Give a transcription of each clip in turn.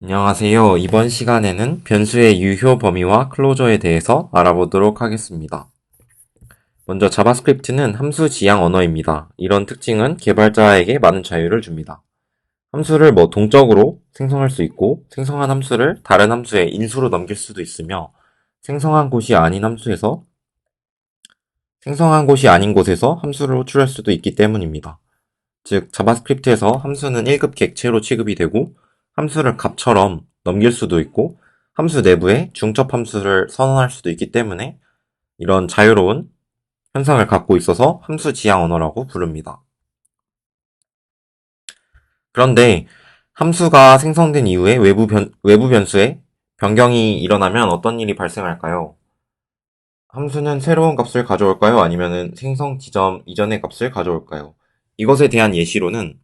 안녕하세요. 이번 시간에는 변수의 유효 범위와 클로저에 대해서 알아보도록 하겠습니다. 먼저 자바스크립트는 함수 지향 언어입니다. 이런 특징은 개발자에게 많은 자유를 줍니다. 함수를 동적으로 생성할 수 있고, 생성한 함수를 다른 함수에 인수로 넘길 수도 있으며, 생성한 곳이 아닌 함수에서 생성한 곳이 아닌 곳에서 함수를 호출할 수도 있기 때문입니다. 즉, 자바스크립트에서 함수는 1급 객체로 취급이 되고, 함수를 값처럼 넘길 수도 있고, 함수 내부에 중첩 함수를 선언할 수도 있기 때문에 이런 자유로운 현상을 갖고 있어서 함수 지향 언어라고 부릅니다. 그런데 함수가 생성된 이후에 외부 변수에 변경이 일어나면 어떤 일이 발생할까요? 함수는 새로운 값을 가져올까요? 아니면 생성 지점 이전의 값을 가져올까요? 이것에 대한 예시로는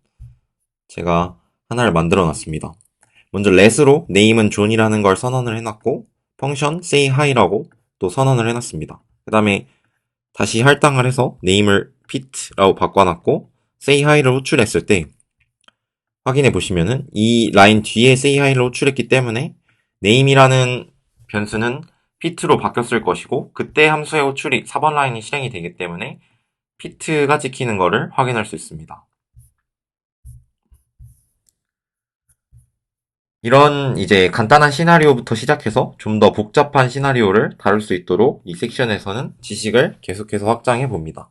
제가 하나를 만들어 놨습니다. 먼저 let으로 name은 존이라는 걸 선언을 해놨고 펑션 say hi라고 또 선언을 해놨습니다. 그 다음에 다시 할당을 해서 name을 pit라고 바꿔놨고 say hi를 호출했을 때 확인해 보시면은 이 라인 뒤에 say hi를 호출했기 때문에 name이라는 변수는 pit로 바뀌었을 것이고 그때 함수의 호출이 4번 라인이 실행이 되기 때문에 pit가 찍히는 것을 확인할 수 있습니다. 이런 이제 간단한 시나리오부터 시작해서 좀 더 복잡한 시나리오를 다룰 수 있도록 이 섹션에서는 지식을 계속해서 확장해 봅니다.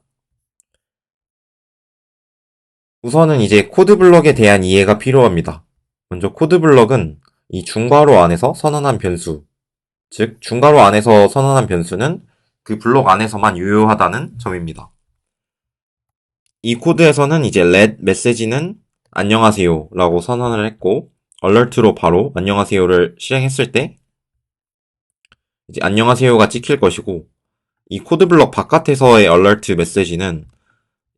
우선은 이제 코드블럭에 대한 이해가 필요합니다. 먼저 코드블럭은 이 중괄호 안에서 선언한 변수, 즉 중괄호 안에서 선언한 변수는 그 블록 안에서만 유효하다는 점입니다. 이 코드에서는 이제 let 메시지는 안녕하세요 라고 선언을 했고 alert로 바로 안녕하세요를 실행했을 때 이제 안녕하세요가 찍힐 것이고 이 코드블럭 바깥에서의 alert 메시지는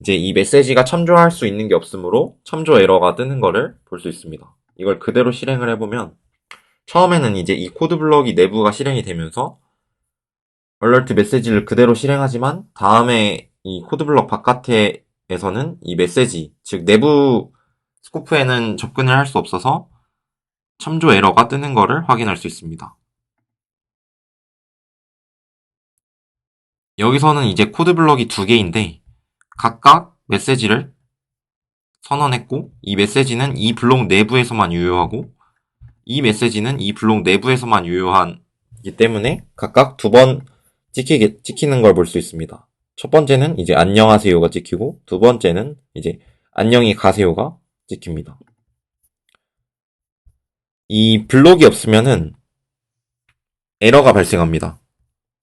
이제 이 메시지가 참조할 수 있는 게 없으므로 참조 에러가 뜨는 거를 볼 수 있습니다. 이걸 그대로 실행을 해보면 처음에는 이제 이 코드블럭이 내부가 실행이 되면서 alert 메시지를 그대로 실행하지만 다음에 이 코드블럭 바깥에서는 이 메시지, 즉 내부 스코프에는 접근을 할 수 없어서 참조 에러가 뜨는 거를 확인할 수 있습니다. 여기서는 이제 코드블럭이 두 개인데 각각 메시지를 선언했고 이 메시지는 이 블록 내부에서만 유효하고 이 메시지는 이 블록 내부에서만 유효하기 때문에 각각 두 번 찍히는 걸 볼 수 있습니다. 첫 번째는 이제 안녕하세요가 찍히고 두 번째는 이제 안녕히 가세요가 찍힙니다. 이 블록이 없으면은 에러가 발생합니다.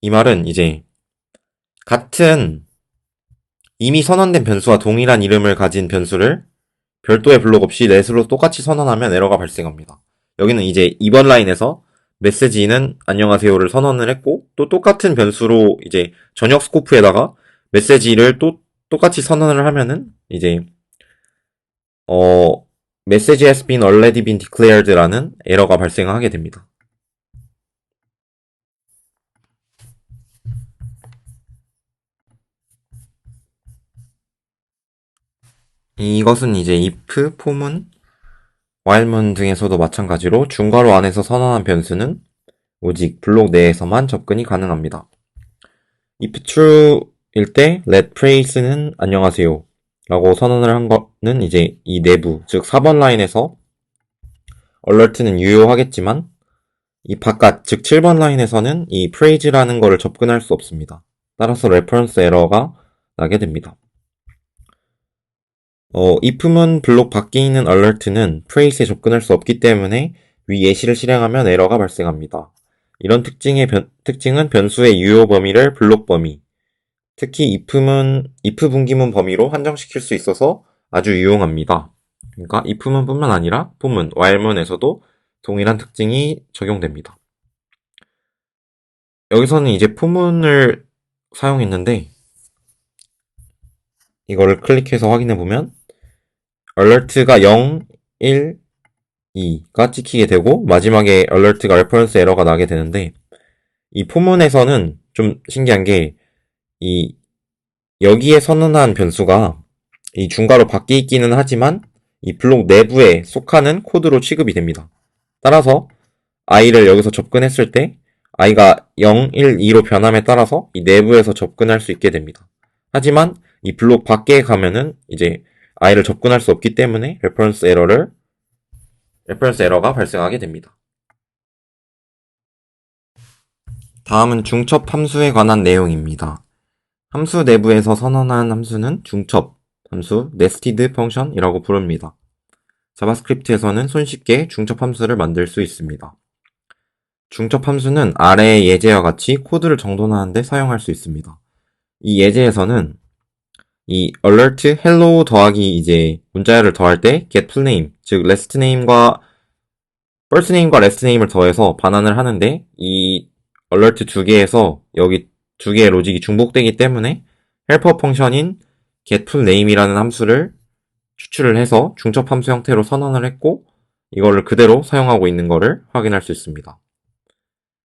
이 말은 이제 같은 이미 선언된 변수와 동일한 이름을 가진 변수를 별도의 블록 없이 let으로 똑같이 선언하면 에러가 발생합니다. 여기는 이제 2번 라인에서 메시지는 안녕하세요를 선언을 했고 또 똑같은 변수로 이제 전역 스코프에다가 메시지를 또 똑같이 선언을 하면은 이제 message has been already been declared라는 에러가 발생하게 됩니다. 이것은 이제 if, 포문, while문 등에서도 마찬가지로 중괄호 안에서 선언한 변수는 오직 블록 내에서만 접근이 가능합니다. if true일 때 let praise는 안녕하세요 라고 선언을 한 거는 이제 이 내부, 즉 4번 라인에서 alert는 유효하겠지만 이 바깥, 즉 7번 라인에서는 이 praise라는 거를 접근할 수 없습니다. 따라서 reference 에러가 나게 됩니다. if문 블록 밖에 있는 alert는 praise에 접근할 수 없기 때문에 위 예시를 실행하면 에러가 발생합니다. 이런 특징은 변수의 유효 범위를 블록 범위, 특히 if 분기문 범위로 한정시킬 수 있어서 아주 유용합니다. 그러니까 if문 뿐만 아니라 포문, while문에서도 동일한 특징이 적용됩니다. 여기서는 이제 포문을 사용했는데 이거를 클릭해서 확인해보면 alert가 0, 1, 2가 찍히게 되고 마지막에 alert가 reference 에러가 나게 되는데 이 포문에서는 좀 신기한 게 이 여기에 선언한 변수가 이 중괄호 밖에 있기는 하지만 이 블록 내부에 속하는 코드로 취급이 됩니다. 따라서 i를 여기서 접근했을 때 i가 0, 1, 2로 변함에 따라서 이 내부에서 접근할 수 있게 됩니다. 하지만 이 블록 밖에 가면은 이제 i를 접근할 수 없기 때문에 레퍼런스 에러가 발생하게 됩니다. 다음은 중첩 함수에 관한 내용입니다. 함수 내부에서 선언한 함수는 중첩 함수, nested function이라고 부릅니다. 자바스크립트에서는 손쉽게 중첩 함수를 만들 수 있습니다. 중첩 함수는 아래의 예제와 같이 코드를 정돈하는 데 사용할 수 있습니다. 이 예제에서는 이 alert hello 더하기 이제 문자열을 더할 때 get fullname, 즉 last name과 first name과 last name을 더해서 반환을 하는데 이 alert 두 개에서 여기 두 개의 로직이 중복되기 때문에 헬퍼 펑션인 get fullname이라는 함수를 추출을 해서 중첩 함수 형태로 선언을 했고 이거를 그대로 사용하고 있는 것을 확인할 수 있습니다.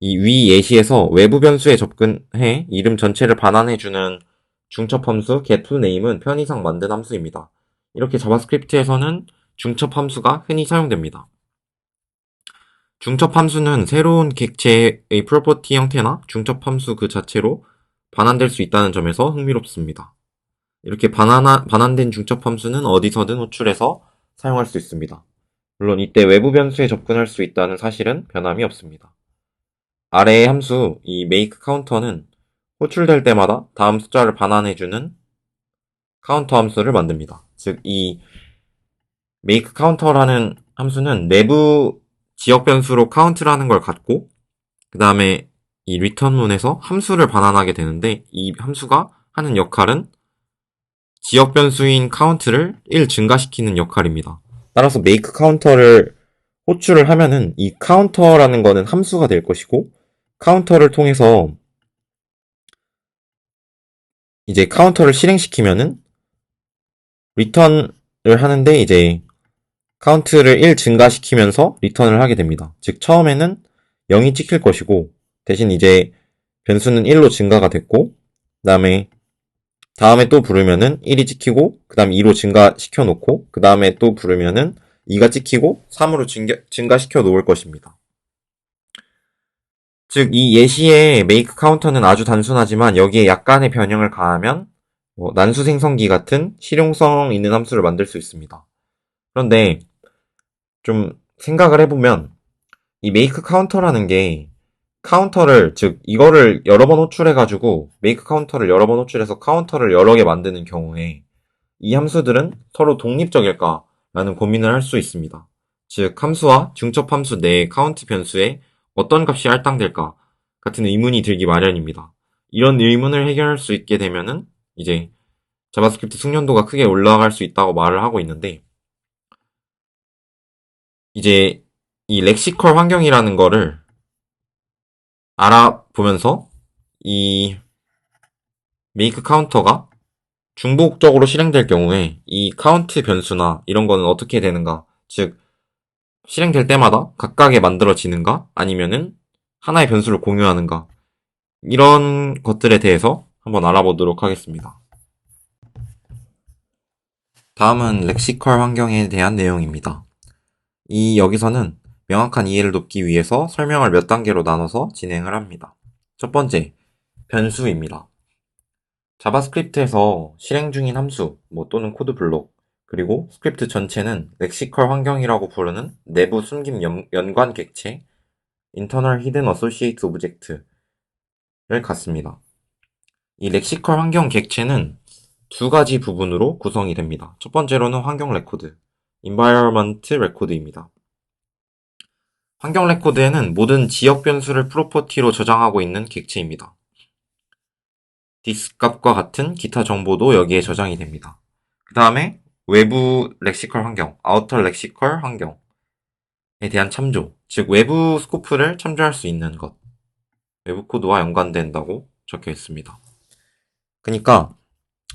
이 위 예시에서 외부 변수에 접근해 이름 전체를 반환해주는 중첩 함수 getFullName은 편의상 만든 함수입니다. 이렇게 자바스크립트에서는 중첩 함수가 흔히 사용됩니다. 중첩 함수는 새로운 객체의 프로퍼티 형태나 중첩 함수 그 자체로 반환될 수 있다는 점에서 흥미롭습니다. 이렇게 반환된 중첩 함수는 어디서든 호출해서 사용할 수 있습니다. 물론 이때 외부 변수에 접근할 수 있다는 사실은 변함이 없습니다. 아래의 함수, 이 make counter는 호출될 때마다 다음 숫자를 반환해주는 카운터 함수를 만듭니다. 즉, 이 make counter라는 함수는 내부 지역 변수로 count라는 걸 갖고, 그 다음에 이 return문에서 함수를 반환하게 되는데, 이 함수가 하는 역할은 지역 변수인 count를 1 증가시키는 역할입니다. 따라서 make counter를 호출을 하면은 이 counter라는 거는 함수가 될 것이고, 카운터를 통해서 이제 카운터를 실행시키면은 리턴을 하는데 이제 카운트를 1 증가시키면서 리턴을 하게 됩니다. 즉 처음에는 0이 찍힐 것이고 대신 이제 변수는 1로 증가가 됐고 다음에 또 부르면은 1이 찍히고 그 다음 2로 증가시켜 놓고 그 다음에 또 부르면은 2가 찍히고 3으로 증가시켜 놓을 것입니다. 즉, 이 예시의 make 카운터는 아주 단순하지만 여기에 약간의 변형을 가하면 난수 생성기 같은 실용성 있는 함수를 만들 수 있습니다. 그런데 좀 생각을 해보면 이 make 카운터라는 게 카운터를 즉 이거를 여러 번 호출해가지고 make 카운터를 여러 번 호출해서 카운터를 여러 개 만드는 경우에 이 함수들은 서로 독립적일까라는 고민을 할 수 있습니다. 즉 함수와 중첩 함수 내의 카운트 변수에 어떤 값이 할당될까 같은 의문이 들기 마련입니다. 이런 의문을 해결할 수 있게 되면은 이제 자바스크립트 숙련도가 크게 올라갈 수 있다고 말을 하고 있는데 이제 이 렉시컬 환경이라는 거를 알아보면서 이 make 카운터가 중복적으로 실행될 경우에 이 카운트 변수나 이런 거는 어떻게 되는가 즉 실행될 때마다 각각에 만들어지는가 아니면은 하나의 변수를 공유하는가 이런 것들에 대해서 한번 알아보도록 하겠습니다. 다음은 렉시컬 환경에 대한 내용입니다. 여기서는 명확한 이해를 돕기 위해서 설명을 몇 단계로 나눠서 진행을 합니다. 첫 번째, 변수입니다. 자바스크립트에서 실행 중인 함수 또는 코드 블록 그리고 스크립트 전체는 렉시컬 환경이라고 부르는 내부 숨김 연관 객체 Internal Hidden Associate Object를 갖습니다. 이 렉시컬 환경 객체는 두 가지 부분으로 구성이 됩니다. 첫 번째로는 환경 레코드, Environment Record입니다. 환경 레코드에는 모든 지역 변수를 프로퍼티로 저장하고 있는 객체입니다. 디스 값과 같은 기타 정보도 여기에 저장이 됩니다. 그 다음에 외부 렉시컬 환경, 아우터 렉시컬 환경에 대한 참조, 즉 외부 스코프를 참조할 수 있는 것, 외부 코드와 연관된다고 적혀 있습니다. 그러니까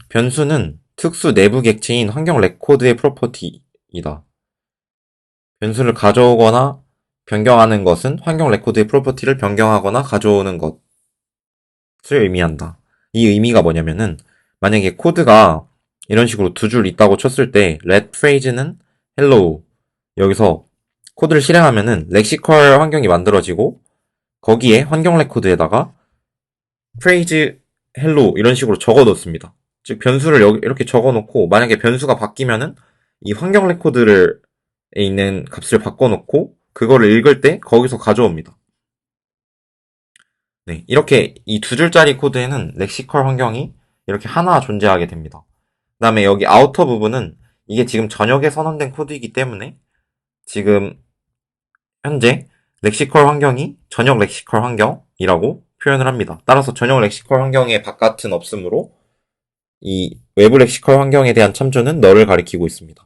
변수는 특수 내부 객체인 환경 레코드의 프로퍼티이다. 변수를 가져오거나 변경하는 것은 환경 레코드의 프로퍼티를 변경하거나 가져오는 것을 의미한다. 이 의미가 뭐냐면은 만약에 코드가 이런 식으로 두 줄 있다고 쳤을 때 let phrase는 hello 여기서 코드를 실행하면은 렉시컬 환경이 만들어지고 거기에 환경 레코드에다가 프레이즈 헬로 이런 식으로 적어 놓습니다. 즉 변수를 여기 이렇게 적어 놓고 만약에 변수가 바뀌면은 이 환경 레코드에 있는 값을 바꿔 놓고 그거를 읽을 때 거기서 가져옵니다. 네, 이렇게 이 두 줄짜리 코드에는 렉시컬 환경이 이렇게 하나 존재하게 됩니다. 그 다음에 여기 아우터 부분은 이게 지금 저녁에 선언된 코드이기 때문에 지금 현재 렉시컬 환경이 저녁 렉시컬 환경이라고 표현을 합니다. 따라서 저녁 렉시컬 환경의 바깥은 없으므로 이 외부 렉시컬 환경에 대한 참조는 너를 가리키고 있습니다.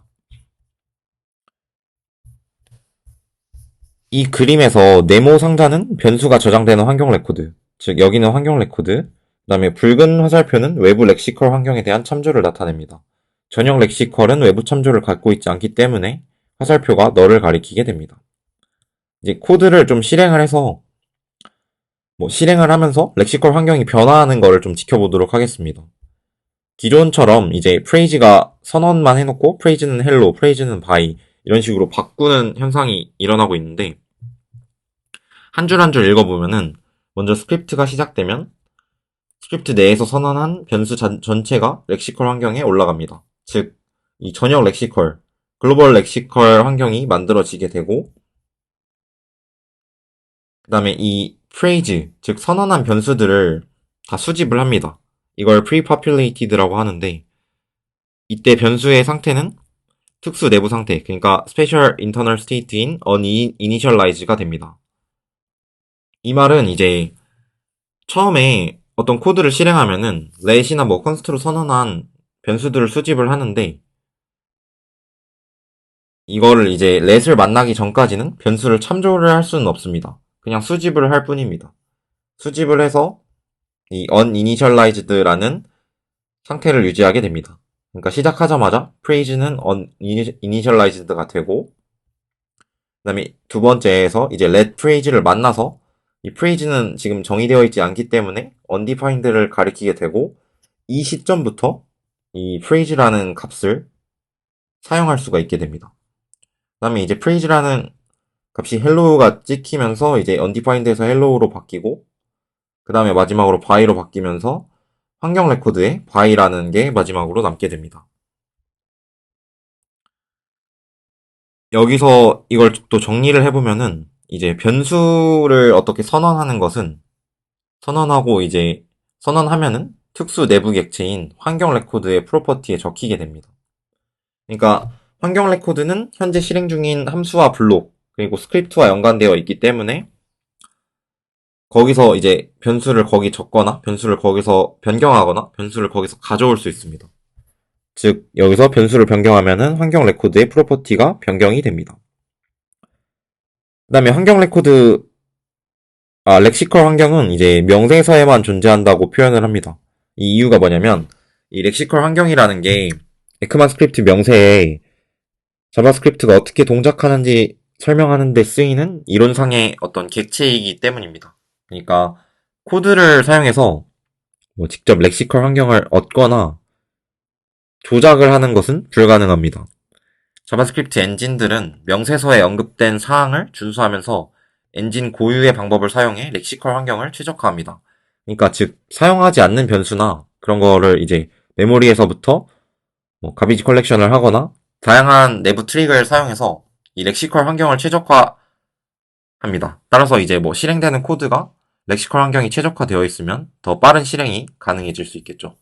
이 그림에서 네모 상자는 변수가 저장되는 환경 레코드, 즉 여기는 환경 레코드, 그 다음에 붉은 화살표는 외부 렉시컬 환경에 대한 참조를 나타냅니다. 전형 렉시컬은 외부 참조를 갖고 있지 않기 때문에 화살표가 너를 가리키게 됩니다. 이제 코드를 좀 실행을 해서 실행을 하면서 렉시컬 환경이 변화하는 거를 좀 지켜보도록 하겠습니다. 기존처럼 이제 프레이즈가 선언만 해놓고 프레이즈는 헬로, 프레이즈는 바이 이런 식으로 바꾸는 현상이 일어나고 있는데 한 줄 한 줄 읽어보면은 먼저 스크립트가 시작되면 스크립트 내에서 선언한 변수 전체가 렉시컬 환경에 올라갑니다. 즉, 이 전역 렉시컬, 글로벌 렉시컬 환경이 만들어지게 되고 그 다음에 이 프레이즈, 즉 선언한 변수들을 다 수집을 합니다. 이걸 pre-populated,라고 하는데 이때 변수의 상태는 특수 내부 상태, 그러니까 special internal state인 uninitialize가 됩니다. 이 말은 이제 처음에 어떤 코드를 실행하면은 let이나 const로 선언한 변수들을 수집을 하는데 이거를 이제 let을 만나기 전까지는 변수를 참조를 할 수는 없습니다. 그냥 수집을 할 뿐입니다. 수집을 해서 이 uninitialized라는 상태를 유지하게 됩니다. 그러니까 시작하자마자 프레이즈는 uninitialized가 되고 그 다음에 두 번째에서 이제 let 프레이즈를 만나서 이 프레이즈는 지금 정의되어 있지 않기 때문에 undefined를 가리키게 되고 이 시점부터 이 프레이즈라는 값을 사용할 수가 있게 됩니다. 그 다음에 이제 프레이즈라는 값이 hello가 찍히면서 이제 undefined에서 hello로 바뀌고 그 다음에 마지막으로 by로 바뀌면서 환경 레코드에 by라는 게 마지막으로 남게 됩니다. 여기서 이걸 또 정리를 해보면은 이제 변수를 어떻게 선언하는 것은 선언하고 이제 선언하면은 특수 내부 객체인 환경 레코드의 프로퍼티에 적히게 됩니다. 그러니까 환경 레코드는 현재 실행 중인 함수와 블록 그리고 스크립트와 연관되어 있기 때문에 거기서 이제 변수를 거기 적거나 변수를 거기서 변경하거나 변수를 거기서 가져올 수 있습니다. 즉 여기서 변수를 변경하면은 환경 레코드의 프로퍼티가 변경이 됩니다. 그 다음에 환경 레코드 렉시컬 환경은 이제 명세서에만 존재한다고 표현을 합니다. 이 이유가 뭐냐면 이 렉시컬 환경이라는 게 에크만 스크립트 명세에 자바스크립트가 어떻게 동작하는지 설명하는 데 쓰이는 이론상의 어떤 객체이기 때문입니다. 그러니까 코드를 사용해서 직접 렉시컬 환경을 얻거나 조작을 하는 것은 불가능합니다. 자바스크립트 엔진들은 명세서에 언급된 사항을 준수하면서 엔진 고유의 방법을 사용해 렉시컬 환경을 최적화합니다. 그러니까 즉 사용하지 않는 변수나 그런 거를 이제 메모리에서부터 가비지 컬렉션을 하거나 다양한 내부 트릭을 사용해서 이 렉시컬 환경을 최적화합니다. 따라서 이제 실행되는 코드가 렉시컬 환경이 최적화되어 있으면 더 빠른 실행이 가능해질 수 있겠죠.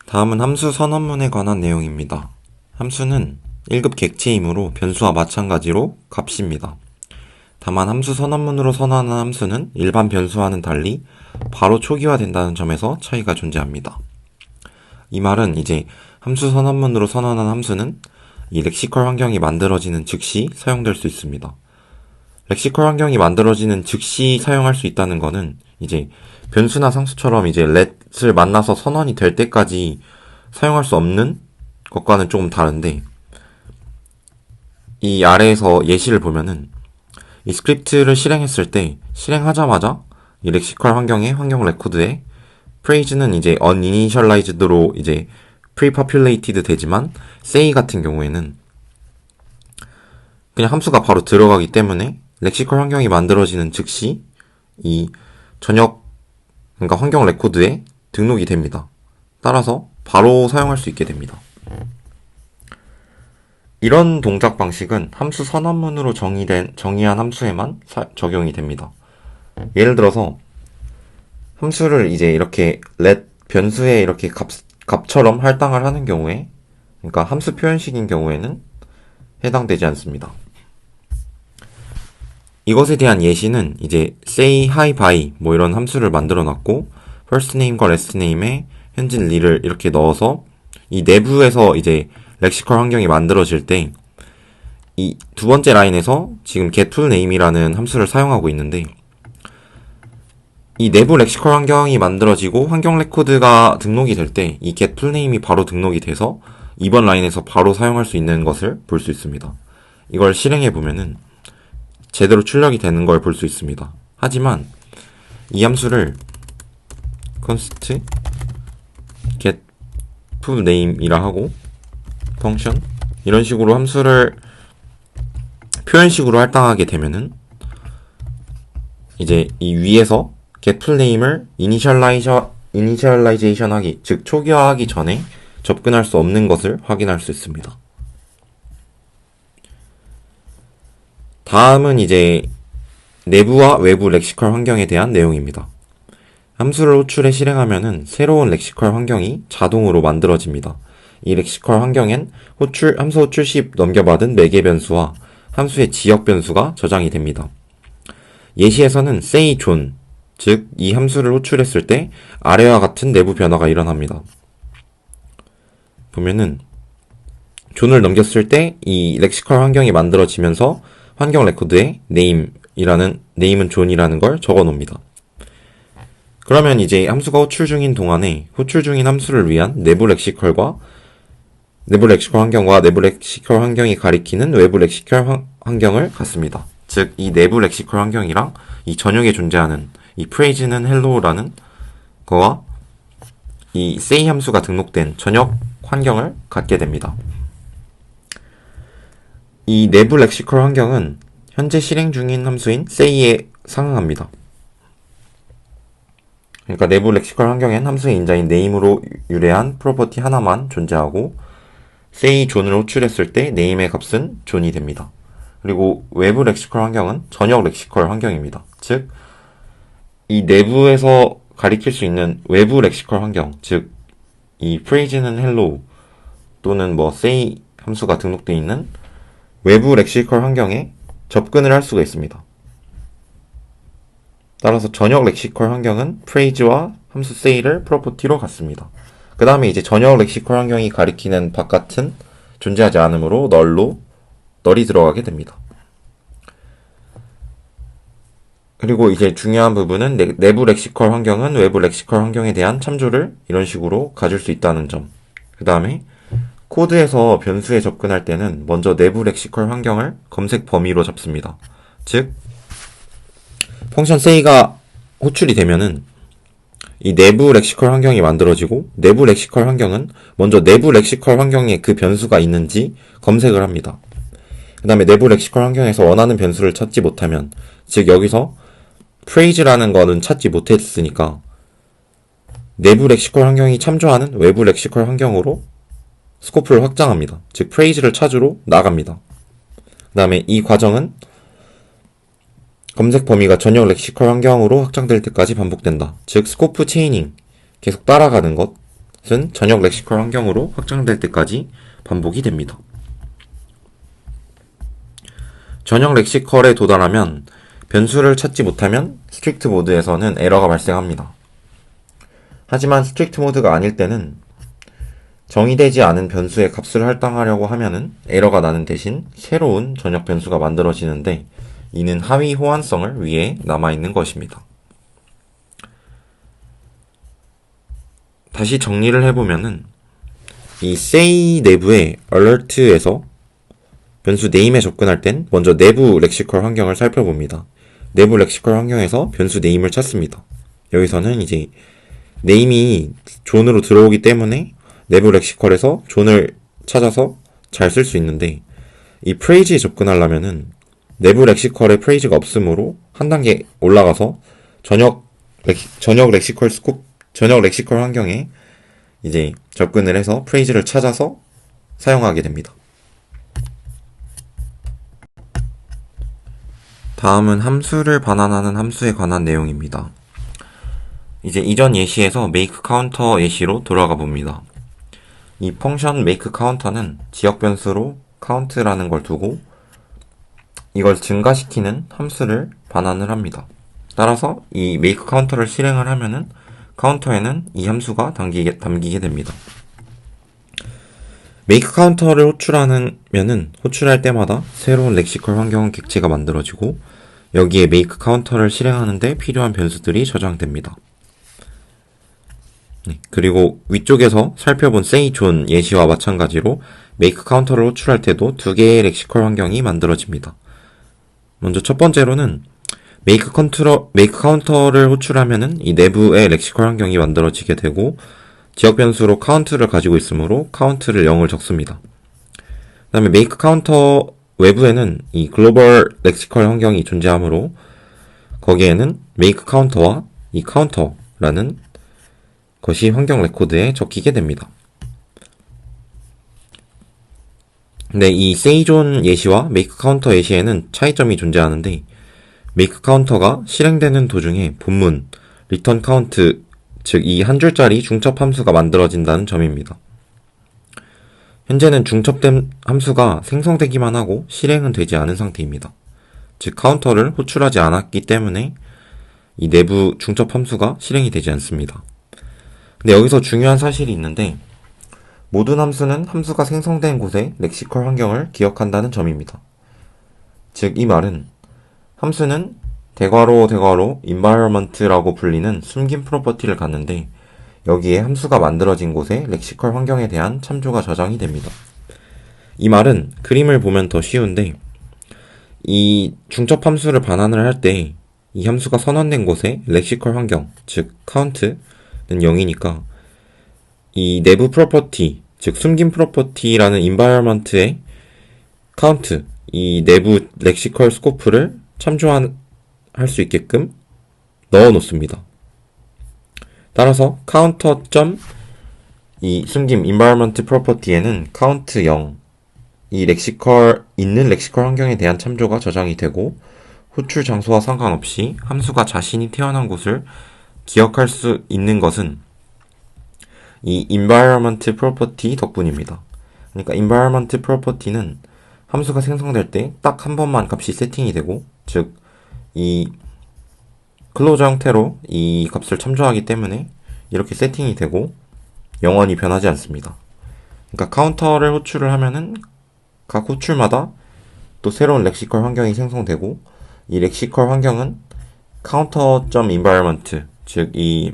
다음은 함수 선언문에 관한 내용입니다. 함수는 1급 객체이므로 변수와 마찬가지로 값입니다. 다만 함수 선언문으로 선언하는 함수는 일반 변수와는 달리 바로 초기화된다는 점에서 차이가 존재합니다. 이 말은 이제 함수 선언문으로 선언한 함수는 이 렉시컬 환경이 만들어지는 즉시 사용될 수 있습니다. 렉시컬 환경이 만들어지는 즉시 사용할 수 있다는 거는 이제 변수나 상수처럼 이제 let을 만나서 선언이 될 때까지 사용할 수 없는 것과는 조금 다른데 이 아래에서 예시를 보면은 이 스크립트를 실행했을 때 실행하자마자 이 렉시컬 환경의 환경 레코드에 프레이즈는 이제 uninitialized로 이제 pre-populated 되지만 say 같은 경우에는 그냥 함수가 바로 들어가기 때문에 렉시컬 환경이 만들어지는 즉시 이 그러니까 환경 레코드에 등록이 됩니다. 따라서 바로 사용할 수 있게 됩니다. 이런 동작 방식은 함수 선언문으로 정의한 함수에만 적용이 됩니다. 예를 들어서 함수를 이제 이렇게 let 변수에 이렇게 값처럼 할당을 하는 경우에, 그러니까 함수 표현식인 경우에는 해당되지 않습니다. 이것에 대한 예시는 이제 say, hi, bye 뭐 이런 함수를 만들어 놨고 first name과 last name에 현진 리를 이렇게 넣어서 이 내부에서 이제 렉시컬 환경이 만들어질 때 이 두 번째 라인에서 지금 getFullName이라는 함수를 사용하고 있는데, 이 내부 렉시컬 환경이 만들어지고 환경 레코드가 등록이 될 때 이 getFullName이 바로 등록이 돼서 이번 라인에서 바로 사용할 수 있는 것을 볼 수 있습니다. 이걸 실행해 보면은 제대로 출력이 되는 걸 볼 수 있습니다. 하지만 이 함수를 const getFullName이라 하고 function 이런 식으로 함수를 표현식으로 할당하게 되면은 이제 이 위에서 getFullName을 이니셜라이제이션 하기, 즉 초기화하기 전에 접근할 수 없는 것을 확인할 수 있습니다. 다음은 이제 내부와 외부 렉시컬 환경에 대한 내용입니다. 함수를 호출해 실행하면은 새로운 렉시컬 환경이 자동으로 만들어집니다. 이 렉시컬 환경엔 함수 호출 시 넘겨받은 매개 변수와 함수의 지역 변수가 저장이 됩니다. 예시에서는 say 존, 즉 이 함수를 호출했을 때 아래와 같은 내부 변화가 일어납니다. 보면은 존을 넘겼을 때 이 렉시컬 환경이 만들어지면서 환경 레코드에 name은 존이라는 걸 적어 놓습니다. 그러면 이제 함수가 호출 중인 동안에 호출 중인 함수를 위한 내부 렉시컬 환경과 내부 렉시컬 환경이 가리키는 외부 렉시컬 환경을 갖습니다. 즉, 이 내부 렉시컬 환경이랑 이 전역에 존재하는 이 프레이즈는 헬로우라는 거와 이 say 함수가 등록된 전역 환경을 갖게 됩니다. 이 내부 렉시컬 환경은 현재 실행 중인 함수인 say에 상응합니다. 그러니까 내부 렉시컬 환경엔 함수의 인자인 name으로 유래한 프로퍼티 하나만 존재하고 say 존을 호출했을 때 name의 값은 존이 됩니다. 그리고 외부 렉시컬 환경은 전역 렉시컬 환경입니다. 즉, 이 내부에서 가리킬 수 있는 외부 렉시컬 환경, 즉 이 프레이즈는 hello 또는 뭐 say 함수가 등록되어 있는 외부 렉시컬 환경에 접근을 할 수가 있습니다. 따라서 전역 렉시컬 환경은 프레이즈와 함수 say를 프로퍼티로 갖습니다. 그 다음에 이제 전역 렉시컬 환경이 가리키는 바깥은 존재하지 않으므로 널이 들어가게 됩니다. 그리고 이제 중요한 부분은 내부 렉시컬 환경은 외부 렉시컬 환경에 대한 참조를 이런 식으로 가질 수 있다는 점. 그 다음에 코드에서 변수에 접근할 때는 먼저 내부 렉시컬 환경을 검색 범위로 잡습니다. 즉, 펑션 say가 호출이 되면은 이 내부 렉시컬 환경이 만들어지고 내부 렉시컬 환경은 먼저 내부 렉시컬 환경에 그 변수가 있는지 검색을 합니다. 그 다음에 내부 렉시컬 환경에서 원하는 변수를 찾지 못하면, 즉 여기서 프레이즈라는 거는 찾지 못했으니까 내부 렉시컬 환경이 참조하는 외부 렉시컬 환경으로 스코프를 확장합니다. 즉 프레이즈를 찾으러 나갑니다. 그 다음에 이 과정은 검색 범위가 전역 렉시컬 환경으로 확장될 때까지 반복된다. 즉 스코프 체이닝, 계속 따라가는 것은 전역 렉시컬 환경으로 확장될 때까지 반복이 됩니다. 전역 렉시컬에 도달하면 변수를 찾지 못하면 스트릭트 모드에서는 에러가 발생합니다. 하지만 스트릭트 모드가 아닐 때는 정의되지 않은 변수의 값을 할당하려고 하면은 에러가 나는 대신 새로운 전역 변수가 만들어지는데, 이는 하위 호환성을 위해 남아있는 것입니다. 다시 정리를 해보면은 이 say 내부의 alert에서 변수 name에 접근할 땐 먼저 내부 렉시컬 환경을 살펴봅니다. 내부 렉시컬 환경에서 변수 name을 찾습니다. 여기서는 이제 name이 존으로 들어오기 때문에 내부 렉시컬에서 존을 찾아서 잘 쓸 수 있는데, 이 프레이즈에 접근하려면은 내부 렉시컬에 프레이즈가 없으므로 한 단계 올라가서 전역 렉시컬 환경에 이제 접근을 해서 프레이즈를 찾아서 사용하게 됩니다. 다음은 함수를 반환하는 함수에 관한 내용입니다. 이제 이전 예시에서 make counter 예시로 돌아가 봅니다. 이 펑션 make counter는 지역 변수로 count라는 걸 두고 이걸 증가시키는 함수를 반환을 합니다. 따라서 이 make counter를 실행을 하면은 카운터에는 이 함수가 담기게 됩니다. make counter를 호출할 때마다 새로운 렉시컬 환경 객체가 만들어지고 여기에 make counter를 실행하는데 필요한 변수들이 저장됩니다. 그리고 위쪽에서 살펴본 say 존 예시와 마찬가지로 make counter를 호출할 때도 두 개의 렉시컬 환경이 만들어집니다. 먼저 첫 번째로는 make counter를 호출하면은 이 내부의 렉시컬 환경이 만들어지게 되고 지역 변수로 count를 가지고 있으므로 count를 0을 적습니다. 그 다음에 make counter 외부에는 이 글로벌 렉시컬 환경이 존재하므로 거기에는 make counter와 이 counter라는 것이 환경 레코드에 적히게 됩니다. 근데 이 say 존 예시와 make counter 예시에는 차이점이 존재하는데 make counter가 실행되는 도중에 본문 return count 즉 이 한 줄짜리 중첩 함수가 만들어진다는 점입니다. 현재는 중첩된 함수가 생성되기만 하고 실행은 되지 않은 상태입니다. 즉 카운터를 호출하지 않았기 때문에 이 내부 중첩 함수가 실행이 되지 않습니다. 근데 여기서 중요한 사실이 있는데 모든 함수는 함수가 생성된 곳의 렉시컬 환경을 기억한다는 점입니다. 즉 이 말은 함수는 대괄호 environment라고 불리는 숨긴 프로퍼티를 갖는데 여기에 함수가 만들어진 곳의 렉시컬 환경에 대한 참조가 저장이 됩니다. 이 말은 그림을 보면 더 쉬운데 이 중첩 함수를 반환을 할 때 이 함수가 선언된 곳의 렉시컬 환경, 즉 count는 0이니까 이 내부 프로퍼티, 즉 숨긴 프로퍼티라는 environment의 count, 이 내부 렉시컬 스코프를 참조할 수 있게끔 넣어 놓습니다. 따라서 counter. 이 숨김 environment property에는 count 0, 이 있는 렉시컬 환경에 대한 참조가 저장이 되고 호출 장소와 상관없이 함수가 자신이 태어난 곳을 기억할 수 있는 것은 이 environment property 덕분입니다. 그러니까 environment property는 함수가 생성될 때 딱 한 번만 값이 세팅이 되고 즉 이 클로저 형태로 이 값을 참조하기 때문에 이렇게 세팅이 되고 영원히 변하지 않습니다. 그러니까 카운터를 호출을 하면은 각 호출마다 또 새로운 렉시컬 환경이 생성되고 이 렉시컬 환경은 counter.environment 즉 이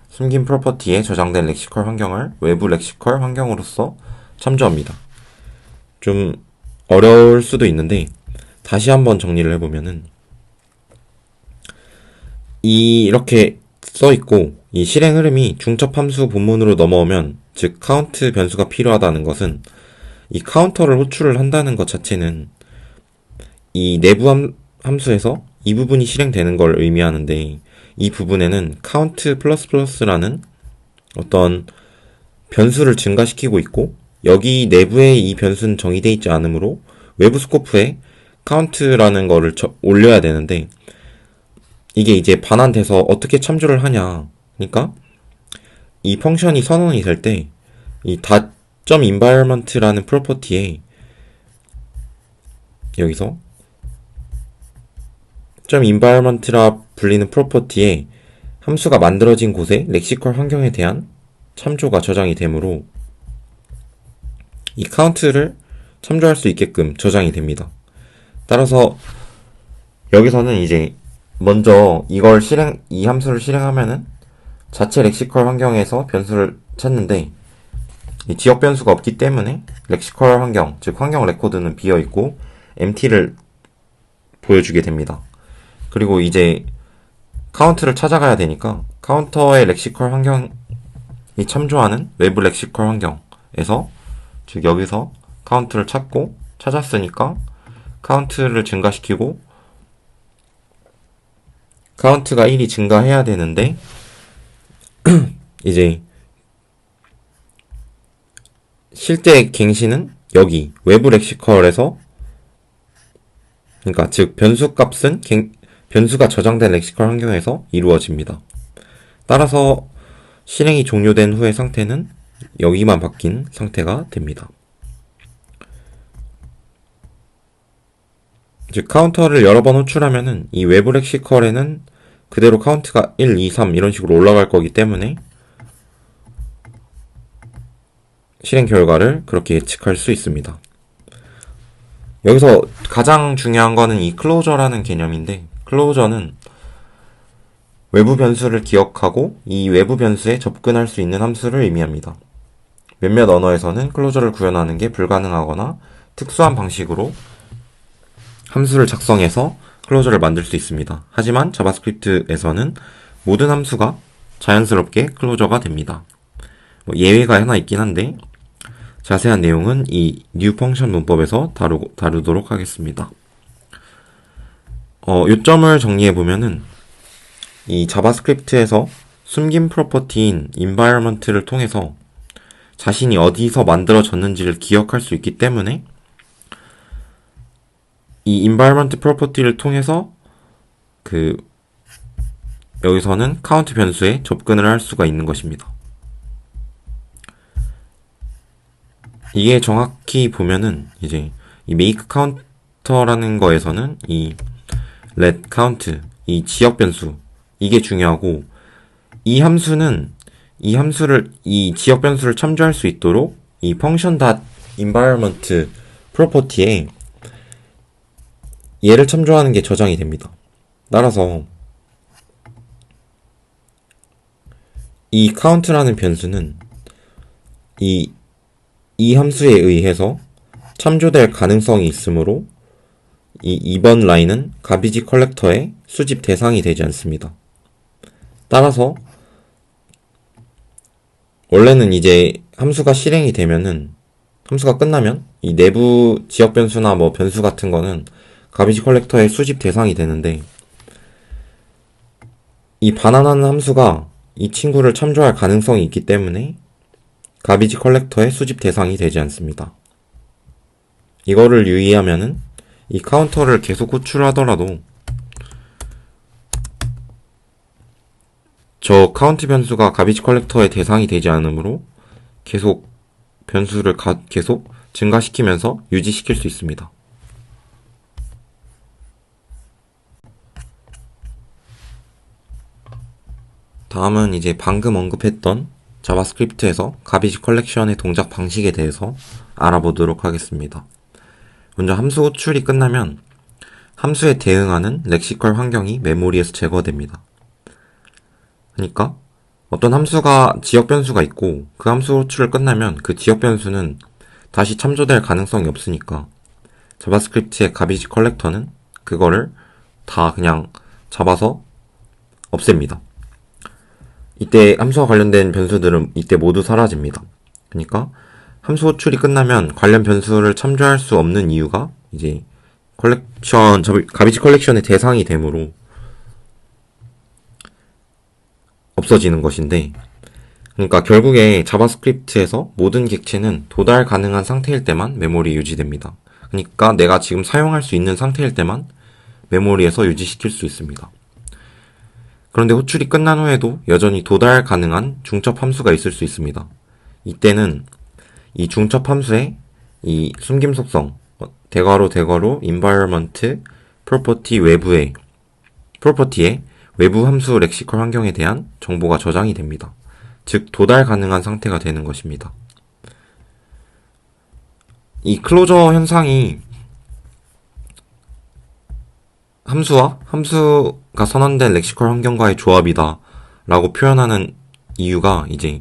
숨긴 프로퍼티에 저장된 렉시컬 환경을 외부 lek시컬 환경으로서 참조합니다. 좀 어려울 수도 있는데 다시 한번 정리를 해보면은 이렇게 써있고 이 실행 흐름이 중첩 함수 본문으로 넘어오면 즉 카운트 변수가 필요하다는 것은 이 카운터를 호출을 한다는 것 자체는 이 내부 함수에서 이 부분이 실행되는 걸 의미하는데 이 부분에는 count++라는 어떤 변수를 증가시키고 있고 여기 내부에 이 변수는 정의되어 있지 않으므로 외부 스코프에 count라는 거를 올려야 되는데 이게 이제 반환돼서 어떻게 참조를 하냐. 그러니까 이 펑션이 선언이 될 때 이 .environment라는 프로퍼티에 여기서 .environment라 불리는 프로퍼티에 함수가 만들어진 곳의 렉시컬 환경에 대한 참조가 저장이 되므로 이 count를 참조할 수 있게끔 저장이 됩니다. 따라서 여기서는 이제 먼저 이 함수를 실행하면은 자체 렉시컬 환경에서 변수를 찾는데 이 지역 변수가 없기 때문에 렉시컬 환경, 즉 환경 레코드는 비어있고 empty를 보여주게 됩니다. 그리고 이제 카운트를 찾아가야 되니까 카운터의 렉시컬 환경이 참조하는 외부 렉시컬 환경에서 즉 여기서 카운트를 찾고 찾았으니까 카운트를 증가시키고 카운트가 1이 증가해야 되는데 이제 실제 갱신은 여기 외부 렉시컬에서 그러니까 즉 변수 값은 변수가 저장된 렉시컬 환경에서 이루어집니다. 따라서 실행이 종료된 후의 상태는 여기만 바뀐 상태가 됩니다. 즉 카운터를 여러 번 호출하면은 이 외부 렉시컬에는 그대로 카운트가 1, 2, 3 이런 식으로 올라갈 거기 때문에 실행 결과를 그렇게 예측할 수 있습니다. 여기서 가장 중요한 거는 이 클로저라는 개념인데, 클로저는 외부 변수를 기억하고 이 외부 변수에 접근할 수 있는 함수를 의미합니다. 몇몇 언어에서는 클로저를 구현하는 게 불가능하거나 특수한 방식으로 함수를 작성해서 클로저를 만들 수 있습니다. 하지만 자바스크립트에서는 모든 함수가 자연스럽게 클로저가 됩니다. 예외가 하나 있긴 한데 자세한 내용은 이 new 펑션 문법에서 다루도록 하겠습니다. 요점을 정리해보면은 이 자바스크립트에서 숨긴 프로퍼티인 environment를 통해서 자신이 어디서 만들어졌는지를 기억할 수 있기 때문에 이 environment 프로퍼티를 통해서 여기서는 카운트 변수에 접근을 할 수가 있는 것입니다. 이게 정확히 보면은 이제 이 make counter라는 거에서는 이 let count, 이 지역 변수 이게 중요하고 이 지역 변수를 참조할 수 있도록 이 function.environment 프로퍼티에 얘를 참조하는 게 저장이 됩니다. 따라서 이 count라는 변수는 이 함수에 의해서 참조될 가능성이 있으므로 이 2번 라인은 가비지 컬렉터의 수집 대상이 되지 않습니다. 따라서 원래는 이제 함수가 끝나면 이 내부 지역 변수나 뭐 변수 같은 거는 가비지 컬렉터의 수집 대상이 되는데 이 반환하는 함수가 이 친구를 참조할 가능성이 있기 때문에 가비지 컬렉터의 수집 대상이 되지 않습니다. 이거를 유의하면은 이 카운터를 계속 호출하더라도 저 카운트 변수가 가비지 컬렉터의 대상이 되지 않으므로 계속 변수를 계속 증가시키면서 유지시킬 수 있습니다. 다음은 이제 방금 언급했던 자바스크립트에서 가비지 컬렉션의 동작 방식에 대해서 알아보도록 하겠습니다. 먼저 함수 호출이 끝나면 함수에 대응하는 렉시컬 환경이 메모리에서 제거됩니다. 그러니까 어떤 함수가 지역 변수가 있고 그 함수 호출을 끝나면 그 지역 변수는 다시 참조될 가능성이 없으니까 자바스크립트의 가비지 컬렉터는 그거를 다 그냥 잡아서 없앱니다. 이때 함수와 관련된 변수들은 이때 모두 사라집니다. 그러니까 함수 호출이 끝나면 관련 변수를 참조할 수 없는 이유가 이제 가비지 컬렉션의 대상이 되므로 없어지는 것인데, 그러니까 결국에 자바스크립트에서 모든 객체는 도달 가능한 상태일 때만 메모리에 유지됩니다. 그러니까 내가 지금 사용할 수 있는 상태일 때만 메모리에서 유지시킬 수 있습니다. 그런데 호출이 끝난 후에도 여전히 도달 가능한 중첩 함수가 있을 수 있습니다. 이때는 이 중첩 함수의 이 숨김 속성, 대괄호 environment 프로퍼티의 외부 함수 렉시컬 환경에 대한 정보가 저장이 됩니다. 즉 도달 가능한 상태가 되는 것입니다. 이 클로저 현상이 함수가 선언된 렉시컬 환경과의 조합이다 라고 표현하는 이유가 이제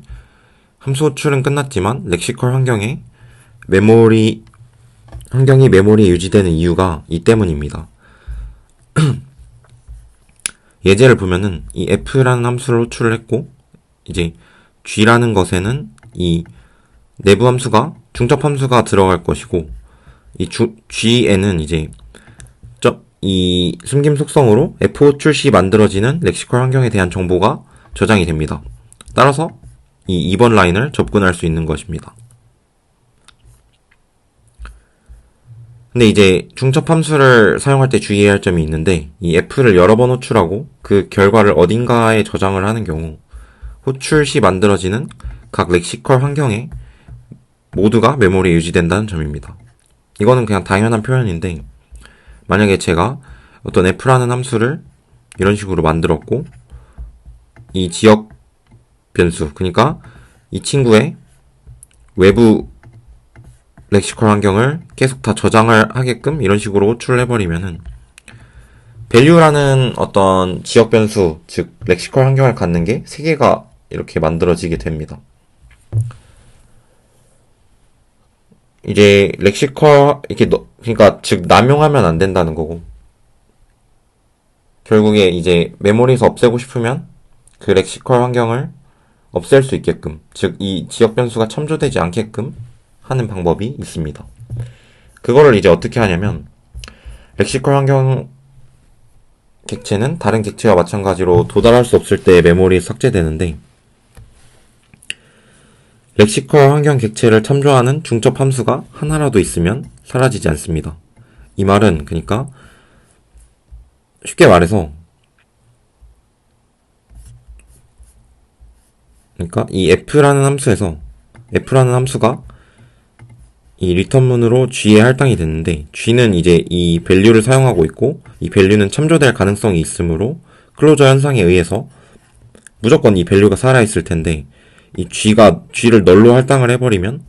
함수 호출은 끝났지만 렉시컬 환경이 메모리에 유지되는 이유가 이 때문입니다. 예제를 보면은 이 f라는 함수를 호출을 했고 이제 g라는 것에는 이 내부 함수가 중첩 함수가 들어갈 것이고 G에는 이제 이 숨김 속성으로 F5 출시 만들어지는 렉시컬 환경에 대한 정보가 저장이 됩니다. 따라서 이 2번 라인을 접근할 수 있는 것입니다. 근데 이제 중첩 함수를 사용할 때 주의해야 할 점이 있는데, 이 F를 여러 번 호출하고 그 결과를 어딘가에 저장을 하는 경우 호출 시 만들어지는 각 렉시컬 환경에 모두가 메모리에 유지된다는 점입니다. 이거는 그냥 당연한 표현인데, 만약에 제가 어떤 F라는 함수를 이런 식으로 만들었고, 이 지역 변수, 그러니까 이 친구의 외부 렉시컬 환경을 계속 다 저장을 하게끔 이런 식으로 호출을 해버리면은 value라는 어떤 지역 변수, 즉 렉시컬 환경을 갖는 게 3개가 이렇게 만들어지게 됩니다. 이제 렉시컬 이렇게 그러니까 즉 남용하면 안 된다는 거고, 결국에 이제 메모리에서 없애고 싶으면 그 렉시컬 환경을 없앨 수 있게끔, 즉 이 지역 변수가 참조되지 않게끔 하는 방법이 있습니다. 그거를 이제 어떻게 하냐면, 렉시컬 환경 객체는 다른 객체와 마찬가지로 도달할 수 없을 때 메모리에 삭제되는데, 렉시컬 환경 객체를 참조하는 중첩 함수가 하나라도 있으면 사라지지 않습니다. 이 말은 그러니까 쉽게 말해서, 그러니까 이 F라는 함수가 이 리턴문으로 G에 할당이 됐는데, G는 이제 이 value를 사용하고 있고, 이 value는 참조될 가능성이 있으므로 클로저 현상에 의해서 무조건 이 value가 살아있을 텐데, 이 G를 널로 할당을 해버리면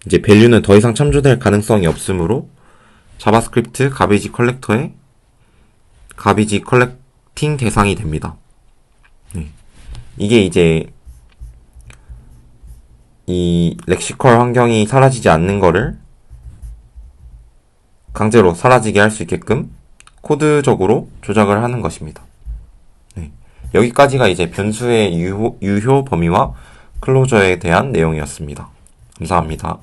이제 value는 더 이상 참조될 가능성이 없으므로 자바스크립트 가베이지 컬렉터의 가베이지 컬렉팅 대상이 됩니다. 네. 이게 이제 이 렉시컬 환경이 사라지지 않는 거를 강제로 사라지게 할 수 있게끔 코드적으로 조작을 하는 것입니다. 네. 여기까지가 이제 변수의 유효 범위와 클로저에 대한 내용이었습니다. 감사합니다.